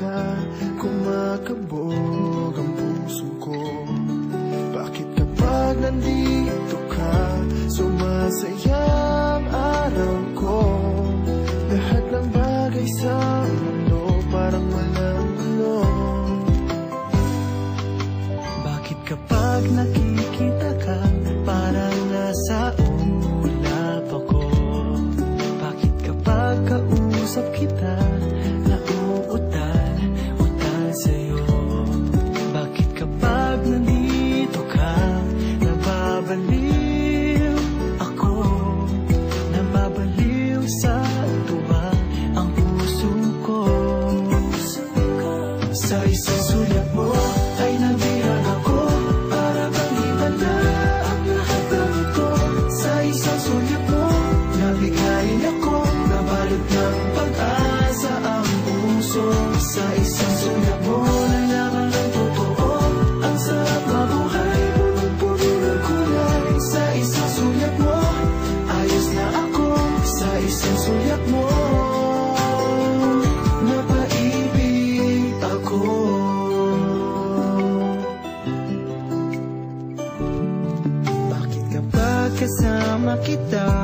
ka, kumakabog ang puso ko. Bakit kapag nandito ka, sumasaya ang araw ko? Lahat ng bagay sa mundo parang walang gulo. Bakit kapag nakikita ka, parang nasa ulap ako? Bakit kapag kausap kita, nauutal sa'yo? Bakit kapag nandito ka, nababaliw ako? Nababaliw sa tuwa ang puso ko. Sa isang sulat mo ay nabihan ako, para bang iba na ang lahat ng ito. Sa isang sulat mo, nabigayin ako, nabalot ng pag-asa ang puso. Sa isang sulat mo, nalaman ng totoo, ang sarap mabuhay, punong-puno ng kulay. Sa isang sulat mo, ayos na ako. Sa isang sulat mo, napaibig ako. Bakit kapag kasama kita,